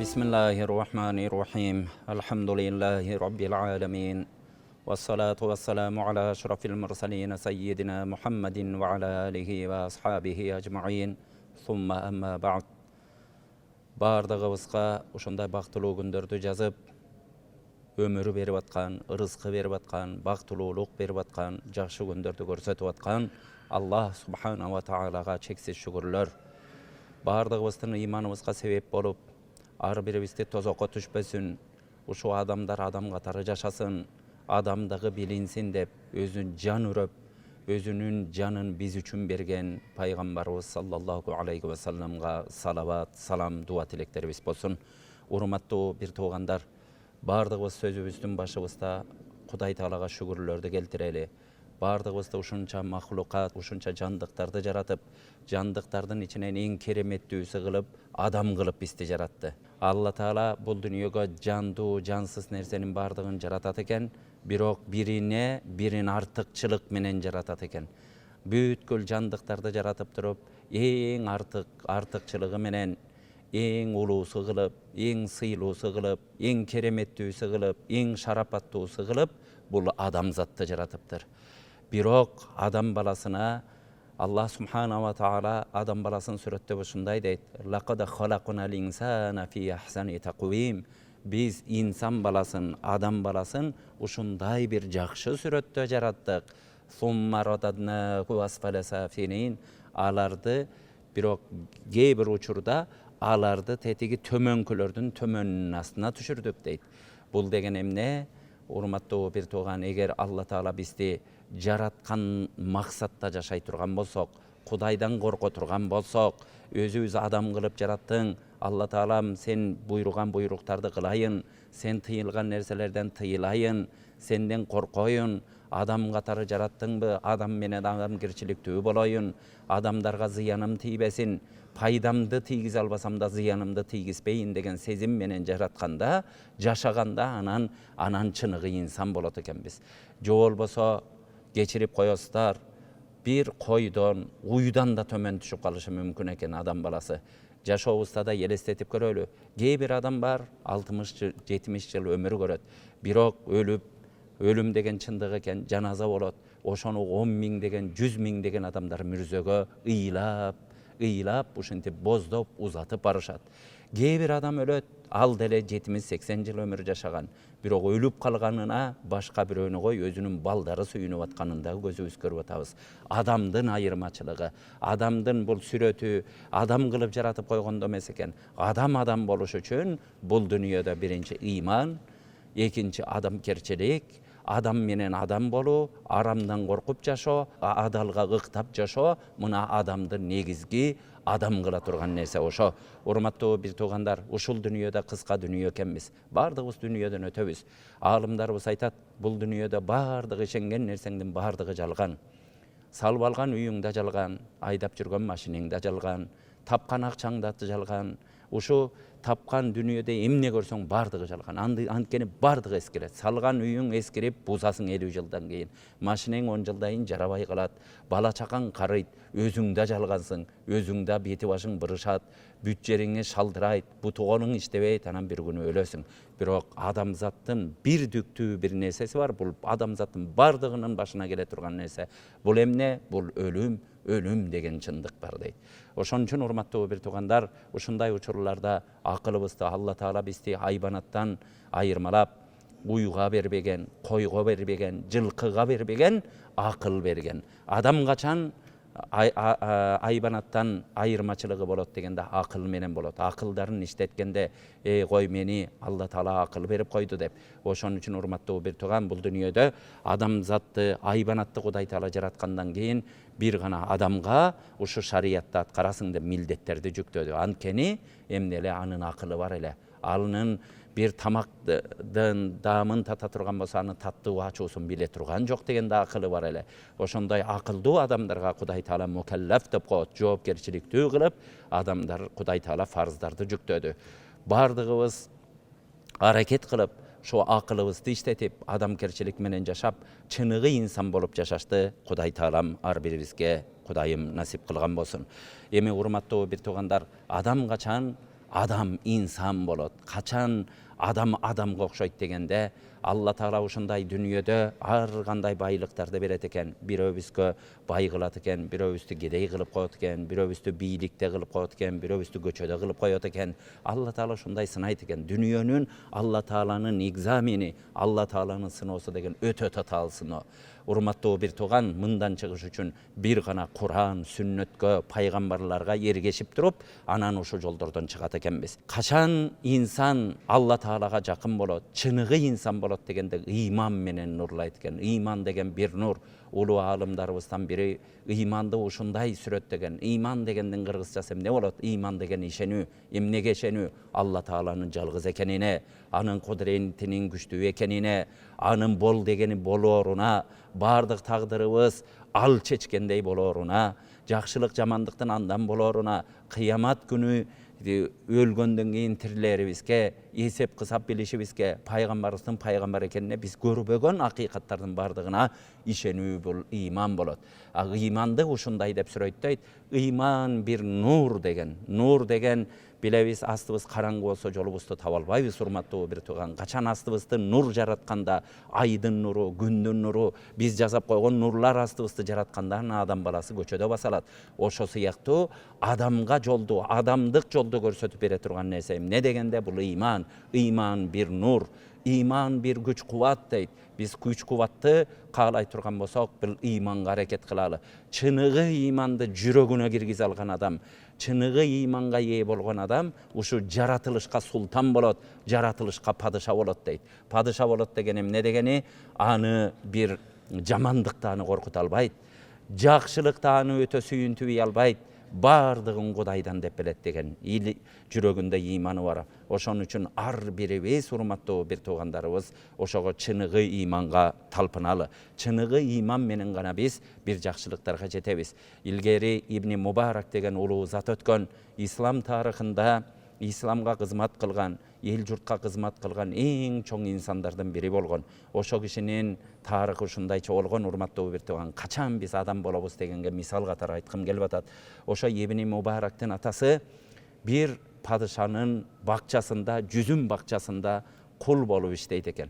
Bismillahirrahmanirrahim. Elhamdülillahi Rabbil alemin. Vessalatu vesselamu ala eşrafil mursalin seyyidina Muhammedin ve ala alihi ve ashabihi ecma'in. Thumma amma ba'd. Bardığımızga uşunday baktılуу gündörдү жазып, ömürü berip atkan, rızkı berip atkan, baktılуулuk berip atkan, жакшы gündörдү көрсөтүп atkan Allah subhanahu wa ta'alaga çeksiz şükürler. Bardığımыздын imanımızga sebep bolup, ar biribizди tozokko түшпөсүн, uşu adamдар адам катары жашасын, adamdагы bilinsin dep, özün can үрөp, özünün canın biz üçün bergen Peygamberimiz sallallahu aleyhi ve sellem'ga salavat, salam, dua tileklerimiz bolsun. Urmattуу bir tuğandar, bardığımız sözübüzdün başыбызda Kuday Taalaga şükürlörдү keltireli. Bardığımızda uşunça mahlukat, uşunça jandıktарды jaratıp, jandıktардын içinen en keremettүүsü kılıp, adam kılıp bizdi jarattı. Allah Taala bul dünyoga jandуу, jansız nersenin bardığın jaratat eken, birok birine birin artıkçılık menen jaratat eken. Büyütkül jandıktарды jaratıp turup, en artıkçılığı menen en ulusu kılıp, en sıylusu kılıp, en keremettүүsü kılıp, en şarapattууsu kılıp, bul adam zatты jaratıptır. Birok adam balasına Allah subhanahu wa ta'ala adam balasını suretde uşunday deyt. Laqad khalaqnal insana fi ahsani taqwim. Biz insan balasın, adam balasın uşunday bir jakşı suretde jarattık. Summa radadnahu asfala safilin. Alardı birok bir uçurda alardı tetigi tömönkülördün tömönünün astına düşürdük deyt. Bul degen emne? Urmattуу bir tuğan, eger Allah Taala bizdi jaratkan maksatта жашай турган болсок, Кудайдан корко турган болсок, өзүбүз адам кылып жараттың, Allah Taalam sen buyurgan buyruktарды кылайын, sen тыйылган нерселерден тыйылайын, senden korkoyun, adam katары jarattыңбы, adam менен адамгерчиликтүү болоюн, adamдарга зыяным тийбесин, пайдамды тийгизе албасам да зыянымды тийгизбейин деген сезим менен жаратканда, жашаганда анан чыныгы инсан болот экенбиз. Жо болбосо geçirip koyoslar, bir koydon, uydan da tömen düşüp kalışı mümkün eken adam balası. Jaşoğuzda da elestetip görölü. Bir adam var, 60-70 yıl ömür göröt. Birok ölüp, ölüm degen çındığı eken janaza bolot. Oşonu 10 bin degen, 100 bin degen adamlar mürzögö ıylap, uşinti bozdop, uzatıp barışat. Bir adam ölöt, al dele 70-80 yıl ömür jaşagan. Birok ölüp kalganına başka biröөнү koy, özünün baldары suyunup atkanında gözübüz görüp atabız. Adamdın ayırmaçılığı, adamdın bul sürötü, adam kılıp jaratıp koygondo emes eken. Adam boluş üçün bul dünyada birinci iman, ekinci adamkerçilik, adam menen adam bolu, aramdan korkup jaşo, adalga ıktap jaşo, mına adamdın negizgi adam kıla turgan nerse oşo. Urmattуу bir tuğandar, uşul dünyada kıska dünya ekenmiz. Bardığız dünyadan ötöbüz. Alımlarımız aytat, bul dünyada bardığı işengen nersengdin bardığı jalgan. Salып algan uyuң da jalgan, aydap жүргөн машинең da jalgan, tapkan akçaң da jalgan. Uşu tapkan dünyada emne görsöň bardığı jalgan. Antkeni bardığı eskirет. Salgan uyuң eskirip buzasың 50 жылдан keyin. Maşineň 10 жылдайын жарабай калат. Bala çakan karıyt. Özüň da jalgansың. Özüň da beti başıň bırışat. Bütjeriňe şaldırayt. Butugonuň iştebeyt, anan bir günü ölösüň. Birok adamzattın bir düktüğü bir nesesi var. Bul adamzattın bardığının başına gele turgan nese. Bul emne? Bul ölüm degen çındık bar deyt. Oşon üçün urmattуу bir tuğandar, uşunday uçurlarda akılыбызды Allah Taala bizdi hayvanattan ayırmalap, uyga berbegen, koygo berbegen, жылкыга berbegen, akıl bergen. Adam kaçan hayvanattan ayırmaçılığı bolot degende akıl menen bolot. Akıldarın iştetkende koy meni Allah Taala akıl berip koydu dep. Oşon üçün urmattуу bir tuğan, bul dünýede adam zatты, hayvanatты Kuday Taala jaratkandan keyin bir gana adamga uşu şariatda atkarasың dep mildetlerdi jüktödü. Antkeni emnele anın akılı var ele. Alının bir tamakdın damın tata turgan bolsa anın tattığı açusun bile turgan jok degende akılı var ele. Oşonday akıldуу adamdarga Kuday Taala mukellaf dep koyot, joopkerçiliktүү kılıp adamlar Kuday Taala farzdardy jüktödü. Bardığыбыз hareket kılıp şu akılыбызды işletip adamkerçilik menen jaşap çыныğı insan bolup jaşaşdy. Kuday Taalam ar biribizge Kudayım nasip kılgan bolsun. Emi urmattуу bir tuğandar, adam kaçan адам инсан болот, качан адам адамга окшойт дегенде Алла Таала ушундай дүнүйөдө ар кандай байлыктарды берет экен. Бирөөбүзгө бай кылат экен, бирөөбүздү кедей кылып коет экен, бирөөбүздү бийликте кылып коет экен, бирөөбүздү көчөдө кылып коет экен. Алла Таала ушундай сынайт экен. Дүнүйөнүн Алла Тааланын экзамени, Алла Тааланын сыноосу деген өтө татаал сыноо. Урматтуу бир тууган, мындан чыгыш үчүн бир гана Кур'ан, сүннөткө, пайгамбарларга эргешип туруп, анан ушул жолдордон чыгат экенбиз. Качан инсан Алла Таалага жакын болот, чыныгы инсан болот дегенде ыйман менен нурлайт экен. Ыйман деген бир нур. Улуу аалымдарыбыздан бири ыйманды ушундай сүрөттөгөн. Ыйман дегендин кыргызчасы эмне болот? Ыйман деген ишенүү. Эмнеге ишенүү? Алла Тааланын жалгыз экенине, анын кудретинин күчтүү экенине, анын бол дегени болооруна, бардык тагдырыбыз ал чечкендей болооруна, жакшылык жамандыктын андан болооруна, кыямат күнү өлгөндөн кийин тирилерибизге эсеп кысап билишибизге, пайгамбарыбыздын пайгамбар экенине биз көрбөгөн акыйкаттардын бардыгына ишенүү бул ыйман болот. Ыйманды ушундай деп сүрөйттөйт. Ыйман бир нур деген. Нур деген билебиз, астыбыз караңгы болсо жолубузду таба албайбыз, урматтуу бир тууган. Качан астыбызды нур жаратканда, айдын нуру, күндүн нуру, биз жасап койгон нурлар астыбызды жаратканда адам баласы көчөдө баса алат. Ошо сыяктуу адамга жолду, адамдык жолду көрсөтүп бере турган нерсе эмне дегенде бул ыйман. Ыйман бир нур, ыйман бир күч кубат дейт. Биз күч кубатты каалай турган болсок, бул ыйманга аракет кылалы. Чыныгы ыйманды жүрөгүнө киргизе алган адам, чыныгы ыйманга ээ болгон адам ушу жаратылышка султан болот, жаратылышка падыша болот дейт. Падыша болот деген эмне дегени? Аны бир жамандык да аны коркута албайт, жакшылык да аны өтө сүйүнтүбөй албайт. Бардыгын Кудайдан деп билет деген жүрөгүндө ыйманы бар. Ошон үчүн ар бирибиз, урматтуу бир туугандарыбыз, ошого чыныгы ыйманга талпыналы. Чыныгы ыйман менен гана биз бир жакшылыктарга жетебиз. Илгери Ибн Мубарак деген улуу зат өткөн, ислам тарыхында исламга кызмат кылган, эл журтка кызмат кылган эң чоң инсандардын бири болгон. Ошо кишинин тарыхы ушундайча болгон, урматтуу бир тууган. Качан биз адам болобуз дегенге мисал катары айткым келип атат. Ошо Ибн Мубарактын атасы бир падышанын бакчасында, жүзүм бакчасында кул болуп иштейт экен.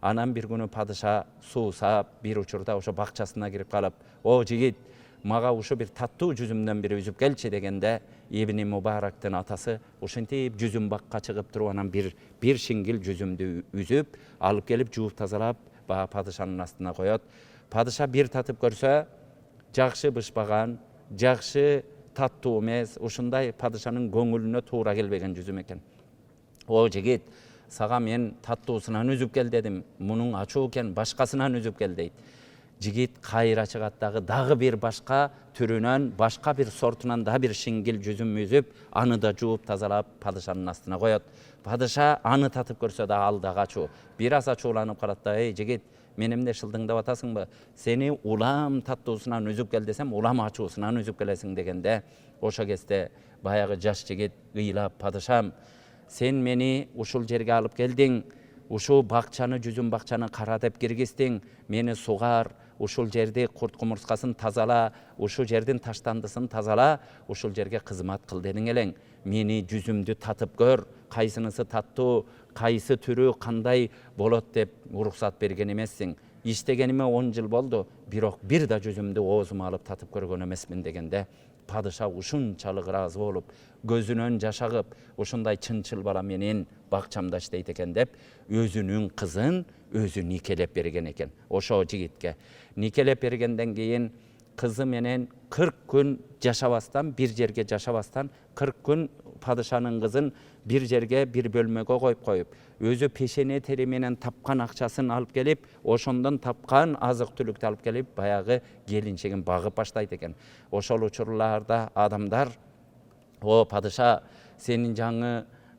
Анан бир күнү падыша суусап, бир учурда ошо бакчасына кирип калып, "О жигит, мага ушу бир таттуу жүзүмдөн бири үзүп келчи" дегенде, Ибн Мубарактын атасы ушинтип жүзүм бакка чыгып туруп, анан бир шингил жүзүмдү үзүп, алып келип жууп тазалап, баа падышанын астына коет. Падыша бир татып көрсө, жакшы бышпаган, жакшы таттуу эмес, ушундай падышанын көңүлүнө туура келбеген жүзүм экен. "О жигит, сага мен таттуусунан үзүп кел дедим, мунун ачуу экен, башкасынан үзүп кел" дейт. Жигит кайра чыгат дагы бир башка түрүнөн, башка бир сортунан да бир шингил жүзүм үзүп, аны да жууп тазалап падышанын астына коет. Падыша аны татып көрсө да ал дагы ачуу. Бир аз ачууланып калат да, "Эй жигит, мен эмне шылдыңдап атасыңбы? Сени улам таттуусунан үзүп кел десем, улам ачуусунан үзүп келесиң" дегенде, ошо кезде баягы жаш жигит ыйлап, "Падышам, сен мени ушул жерге алып келдиң, ушул бакчаны, жүзүм бакчаны кара деп киргиздиң, мени сугар, ушул жерди курт кумурскасын тазала, ушул жердин таштандысын тазала, ушул жерге кызмат кыл дедиң элең. Мени жүзүмдү татып көр, кайсынысы таттуу, кайсы түрү кандай болот деп уруксат берген эмессиң. Иштегениме 10 жыл болду, бирок бир да жүзүмдү оозума алып татып көргөн эмесмин" дегенде, падыша ушунчалык ыраазы болуп, көзүнөн жаш агып, ушундай чынчыл бала менин бакчамда иштейт экен деп, өзүнүн кызын өзү никелеп берген экен. Ошо жигитке никелеп бергенден кийин кызы менен 40 күн жашабастан, бир жерге жашабастан, 40 күн падышанын кызын бир жерге, бир бөлмөгө коюп, өзү пешене тери менен тапкан акчасын алып келип, ошондон тапкан азык түлүктү алып келип, баягы келинчегин багып баштайт экен. Ошол учурларда адамдар, "О падыша, сенин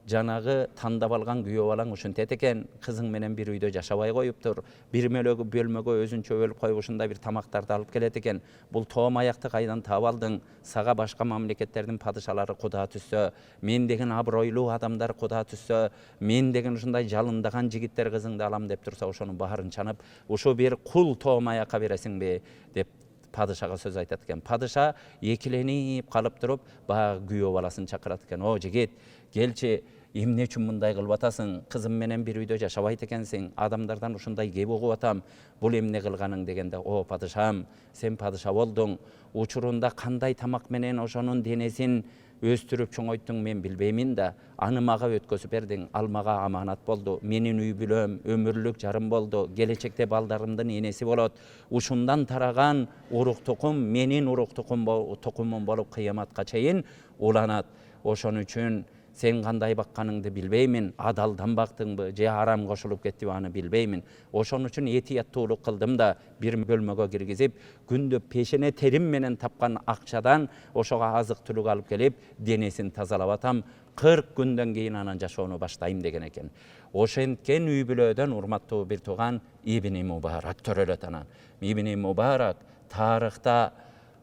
жанагы тандап алган күйөө балаң ушинтет экен, кызың менен бир үйдө жашабай коюптур, бир бөлмөгө өзүнчө бөлүп коюп ушундай бир тамактарды алып келет экен. Бул тоом аякты кайдан таап алдың? Сага башка мамлекеттердин падышалары куда түссө, мен деген абройлуу адамдар куда түссө, мен деген ушундай жалындаган жигиттер кызыңды алам деп турса, ошонун баарын чанып, ушу бир кул тоом аякка бересиңби" деп падышага сөз айтат экен. Падыша экиленип калып туруп, баягы күйөө баласын чакырат экен. "О жигит, келчи эмне үчүн мындай кылып атасың, кызым менен бир үйдө жашабайт экенсиң, адамдардан ушундай кеп угуп атам, бул эмне кылганың дегенде, о падышам, сен падыша болдуң, учурунда кандай тамак менен ошонун денесин өстүрүп чоңойттуң мен билбеймин да, аны мага өткөзүп бердиң, ал мага аманат болду, менин үй бүлөм, өмүрлүк жарым болду, келечекте балдарымдын энеси болот, ушундан тараган урук тукум менин урук тукумум болуп кыяматка чейин уланат. Ошон үчүн сен кандай бакканыңды билбеймин, адалдан бактыңбы же арам кошулуп кеттиби аны билбеймин. Ошон үчүн этияттуулук кылдым да, бир бөлмөгө киргизип, күндө пешене терим менен тапкан акчадан ошого азык түлүк алып келип, денесин тазалап атам. 40 күндөн кийин анан жашоону баштайм деген экен. Ошенткен үй бүлөдөн урматтуу бир тууган Ибн Мубарак төрөлөт анан. Ибн Мубарак тарыхта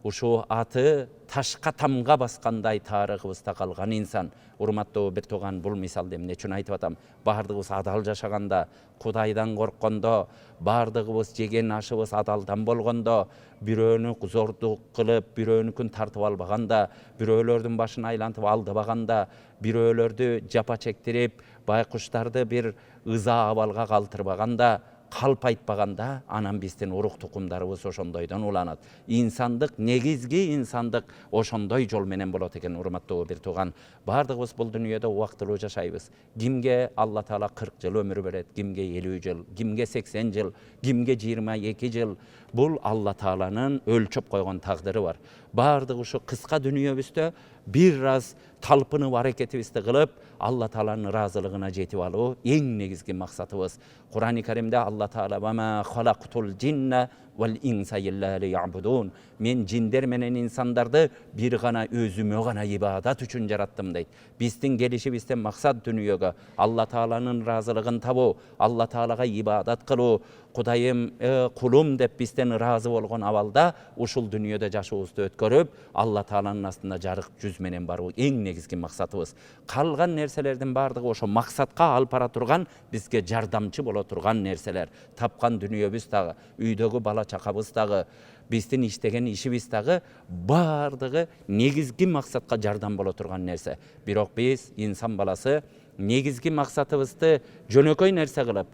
ушу аты ташка тамга баскандай тарыхыбызда калган инсан. Урматтуу бир тууган, бул мисалды эмне үчүн айтып атам? Бардыгыбыз адал жашаганда, Кудайдан корккондо, бардыгыбыз жеген ашыбыз адалдан болгондо, бирөөнү зордук кылып, бирөөнүкүн тартып албаганда, бирөөлөрдүн башын айлантып алдабаганда, бирөөлөрдү жапа чектирип, байкуштарды бир ыза абалга калтырбаганда, калп айтпаганда, анан биздин урук тукумдарыбыз ошондойдон уланат. Инсандык, негизги инсандык ошондой жол менен болот экен, урматтуу бир тууган. Бардыгыбыз бул дүйнөдө убактылуу жашайбыз. Кимге Алла Таала 40 жыл өмүр берет, кимге 50 жыл, кимге 80 жыл, кимге 22 жыл. Бул Алла Тааланын өлчөп койгон тагдыры бар. Бардыгы ушу кыска дүйнөбүздө бир аз талпынып аракетибизди кылып, Алла Тааланын ыраазылыгына жетип алуу эң негизги максатыбыз. Кур'ан-ы Каримде Алла Таала "Ва халактул джинна вал инса илля лиябудун". Мен жиндер менен инсандарды бир гана өзүмө гана ибадат үчүн жараттым дейт. Биздин келишибизден максат дүйнөгө Алла Тааланын ыраазылыгын табуу, Алла Таалага ибадат кылуу, Кудайым, кулум деп бизден ыраазы болгон абалда ушул дүйнөдө жашообузду өткөрүп, Алла Тааланын астында жарык жүз менен баруу эң негизги максатыбыз. Калган нерселердин бардыгы ошо максатка алып бара турган, бизге жардамчы боло турган нерселер. Тапкан дүйнөбүз дагы, үйдөгү бала чакабыз дагы, биздин иштеген ишибиз дагы бардыгы негизги максатка жардам боло турган нерсе. Бирок биз инсан баласы негизги максатыбызды жөнөкөй нерсе кылып,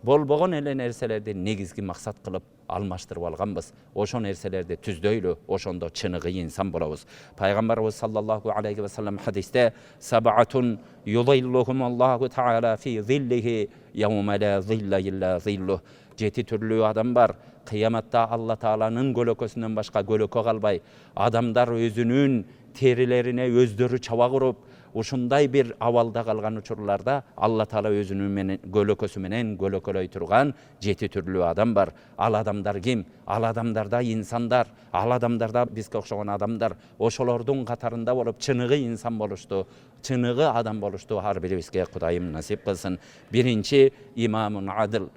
болбогон эле нерселерди негизги максат кылып алмаштырып алганбыз. Ошо нерселерди түздөйлү, ошондо чыныгы инсан болобуз. Пайгамбарыбыз саллаллаху алейхи ва саллям хадисте "Саб'атун юзиллухумуллаху таала фи зиллихи яума ла зилла илля зиллух". 7 түрлүү адам бар. Кыяматта Алла Тааланын көлөкөсүнөн башка көлөкө калбай, адамдар өзүнүн терилерине өздөрү чаба куруп, ушундай бир абалда калган учурларда Алла Таала өзүнүн көлөкөсү менен көлөкөлөй турган 7 түрлүү адам бар. Ал адамдар ким? Ал адамдарда инсандар, ал адамдарда бизге окшогон адамдар, ошолордун катарында болуп чыныгы инсан болушту, чыныгы адам болушту ар бирибизге Кудайым насип кылсын. Биринчи имамун адил,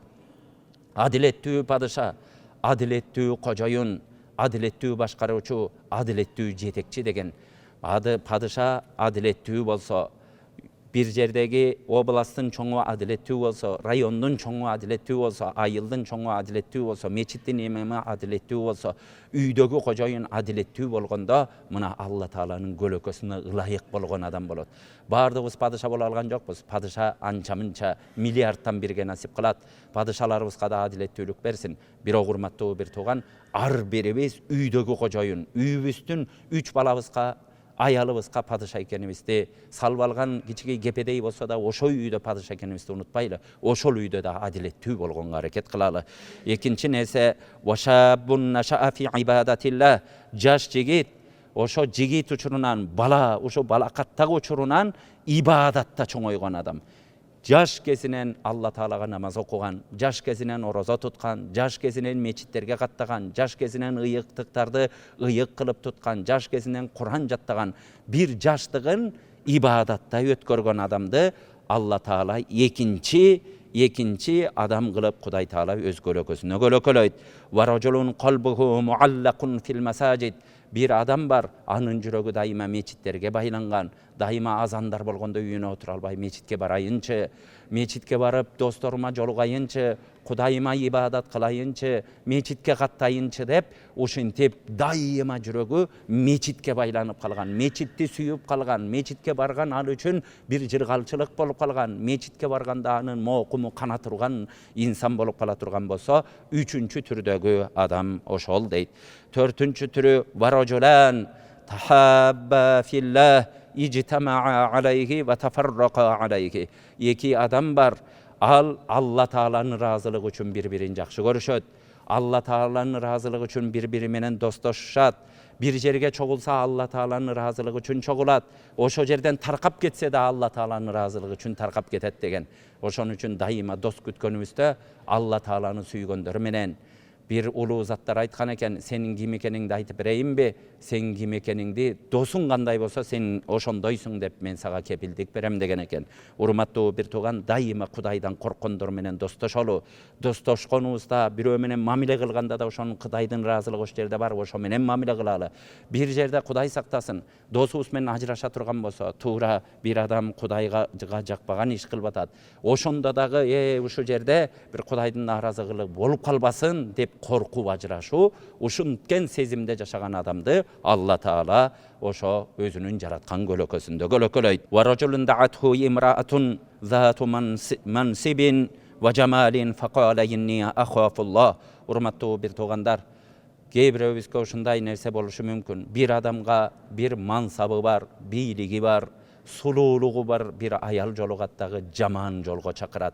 адилеттүү падыша, адилеттүү кожоюн, адилеттүү башкаруучу, адилеттүү жетекчи деген. Падыша адилеттүү болсо, бир жердеги областтын чоңу адилеттүү болсо, райондун чоңу адилеттүү болсо, айылдын чоңу адилеттүү болсо, мечиттин имамы адилеттүү болсо, үйдөгү кожоюн адилеттүү болгондо, мына Алла Тааланын көлөкөсүнө ылайык болгон адам болот. Бардыгыбыз падыша боло алган жокпуз. Падыша анча-мынча миллиардтан бирге насип кылат. Падышаларыбызга да адилеттүүлүк берсин. Бирок урматтуу бир тууган, ар бирибиз үйдөгү кожоюн, үйүбүздүн 3 балабызга, аялыбызга падыша экенибизди, салып алган кичине кепедей болсо да ошол үйдө падыша экенибизди унутпайлы. Ошол үйдө да адилеттүү болгонго аракет кылалы. Экинчи нерсе вашабун нашаа фи ибадатилла. Жаш жигит, ошо жигит учурунан, бала, ошо балакаттагы учурунан ибадатта чоңойгон адам. Жаш кезинен Алла Таалага намаз окуган, жаш кезинен орозо туткан, жаш кезинен мечиттерге каттаган, жаш кезинен ыйыктыктарды ыйык кылып туткан, жаш кезинен Кур'ан жаттаган, бир жаштыгын ибадатта өткөргөн адамды Алла Таала экинчи адам кылып Кудай Таала өз көлөкөсүнө көлөкөлөйт. Варажулун қалбуху муаллакун фил масажид. Бир адам бар, анын жүрөгү дайыма мечиттерге байланган, дайыма азандар болгондо үйүнө отура албай мечитке барайынчы, мечитке барып досторума жолугайынчы, Кудайыма ибадат кылайынчы, мечитке каттайынчы деп ушинтип дайыма жүрөгү мечитке байланып калган, мечитти сүйүп калган, мечитке барган ал үчүн бир жыргалчылык болуп калган, мечитке барганда анын моокуму кана турган инсан болуп кала турган болсо, үчүнчү түрдөгү адам ошол дейт. Төртүнчү түрү варажулан тахабба филлах ижтамаа алейхи ва тафаррака алейхи. Эки адам бар. Ал Алла Тааланын ыраазылыгы үчүн бири-бирин жакшы көрүшөт. Алла Тааланын ыраазылыгы үчүн бири-бири менен достошушат. Бир жерге чогулса Алла Тааланын ыраазылыгы үчүн чогулат. Ошо жерден таркап кетсе да Алла Тааланын ыраазылыгы үчүн таркап кетет деген. Ошон үчүн дайыма дос күткөнүбүздө Алла Тааланы сүйгөндөр менен bir улуу заттар айткан экен, сенин ким экениңди айтып берейинби, сен ким экениңди досуң кандай болсо сен ошондойсуң деп мен сага кепилдик берем деген экен. Урматтуу бир тууган, дайыма Кудайдан корккондор менен достошолу. Достошконубузда бирөө менен мамиле кылганда да ошонун Кудайдын ыраазылыгы ошол жерде бар, ошо менен мамиле кылалы. Бир жерде Кудай сактасын, досубуз менен ажыраша турган болсо, туура бир адам Кудайга жакпаган иш кылып атат. Ошондо дагы ушул жерде бир Кудайдын нааразылыгы болуп калбасын деп коркуп ажырашуу, ушунткен сезимде жашаган адамды Алла Таала ошо өзүнүн жараткан көлөкөсүндө көлөкөлөйт. Ва ражулун даатху имраатун зату мансибин ва жамалин факала инни ахафуллах. Урматтуу бир туугандар, кээ бирөөбүзгө ушундай нерсе болушу мүмкүн. Бир адамга бир мансабы бар, бийлиги бар, сулуулугу бар бир аял жолугат дагы жаман жолго чакырат.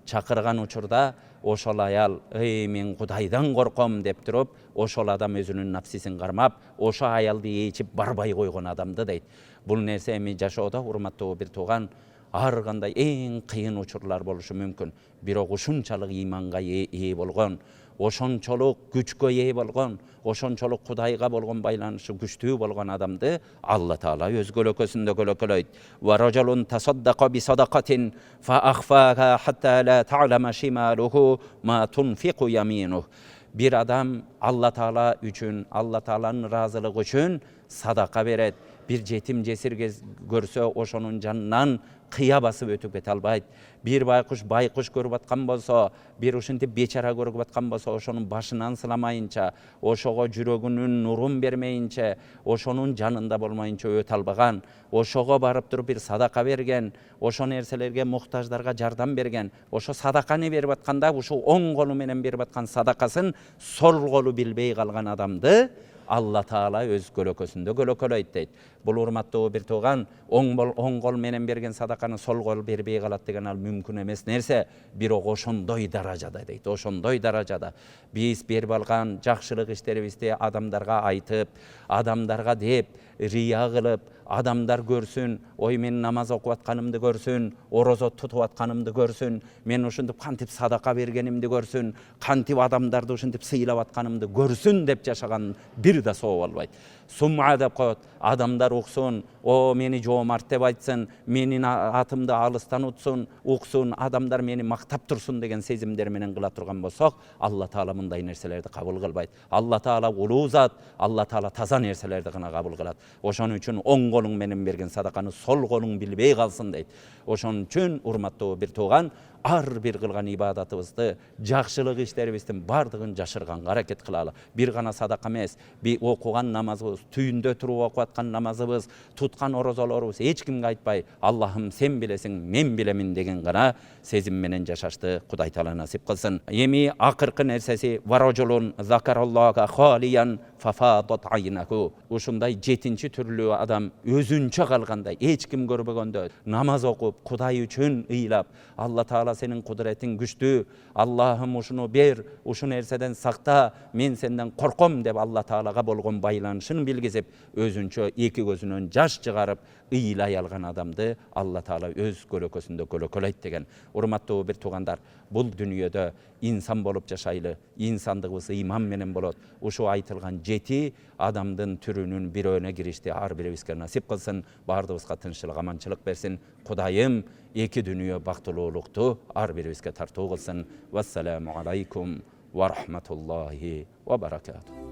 Чакырган учурда ошол аял мен Кудайдан корком деп туруп, ошол адам өзүнүн напсисин кармап, ошо аялды ээчип барбай койгон адамды дейт. Бул нерсе эми жашоодо урматтуу бир тууган ар кандай эң кыйын учурлар болушу мүмкүн. Бирок ушунчалык ыйманга ээ болгон, ошончолук күчкө ээ болгон, ошончолук Кудайга болгон байланышы күчтүү болгон адамды Алла Таала өз көлөкөсүндө көлөкөлөйт. Ва ражулун тасаддака би садакатин фа ахфаха хатта ла та'лама шималуху ма тунфиqu yaminuh. Бир адам Алла Таала үчүн, Алла Тааланын ыраазылыгы үчүн садака берет. Бир жетим жесир көрсө, ошонун жанынан кыя басып өтүп кете албайт. Бир байкуш көрүп аткан болсо, бир ушинтип бечара көрүп аткан болсо, ошонун башынан сыламайынча, ошого жүрөгүнүн нурун бермейинче, ошонун жанында болмайынча өтө албаган, ошого барып туруп бир садака берген, ошо нерселерге муктаждарга жардам берген, ошо садаканы берип атканда, ушул оң колу менен берип аткан садакасын сол колу билбей калган адамды Алла Таала өз көлөкөсүндө көлөкөлөйт дейт. Бул урматтуу бир тууган, оң кол менен берген садаканы сол кол бербей калат деген ал мүмкүн эмес нерсе, бирок ошондой даражада дейт. Ошондой даражада биз берип алган жакшылык иштерибизди адамдарга айтып, адамдарга деп, рия кылып, адамдар көрсүн, ой мен намаз окуп атканымды көрсүн, орозо тутуп атканымды көрсүн, мен ушинтип кантип садака бергенимди көрсүн, кантип адамдарды ушинтип сыйлап атканымды көрсүн деп жашаган бир да соо болбойт. Сумма деп коет, адамдар уксун, о мени жоомарт деп айтсын, менин атымды алыстан уксун, адамдар мени мактап турсун деген сезимдер менен кыла турган болсок, Алла Таала мындай нерселерди кабыл кылбайт. Алла Таала улуу зат, Алла Таала таза нерселерди гана кабыл кылат. Ошон үчүн оң колуң менен берген садаканы сол колуң билбей калсын дейт. Ошон үчүн урматтуу бир тууган, ар бир кылган ибадатыбызды, жакшылык иштерибиздин бардыгын жашырганга аракет кылалы. Бир гана садака эмес, окуган намазыбыз, түйүндө туруп окуп аткан намазыбыз, туткан орозолорубуз эч кимге айтпай, Аллахым сен билесиң, мен билемин деген гана сезим менен жашашты Кудай Таала насип кылсын. Эми акыркы нерсеси варажулун закараллаха халиян фафадат айнаху. Ушундай жетинчи түрлүү адам өзүнчө калгандай, эч ким көрбөгөндө намаз окуп, Кудай үчүн ыйлап, Алла Таала сенин кудретиң күчтүү, Аллахым ушуну бер, ушул нерседен сакта, мен сенден корком деп Алла Таалага болгон байланышын билгизип, өзүнчө эки көзүнөн жаш чыгарып ыйлай алган адамды Алла Таала өз көлөкөсүндө көлөкөлөйт деген. Урматтуу бир туугандар, бул дүйнөдө инсан болуп жашайлы, инсандыгыбыз ыйман менен болот. Ушу айтылган жети адамдын түрүнүн бирөөнө киришти ар бирибизге насип кылсын, бардыгыбызга тынччылык, аманчылык берсин. Кудайым эки дүйнө бактылуулукту ар бирибизге тартуу кылсын. Вассаламу алейкум ва рахматуллахи ва баракатух.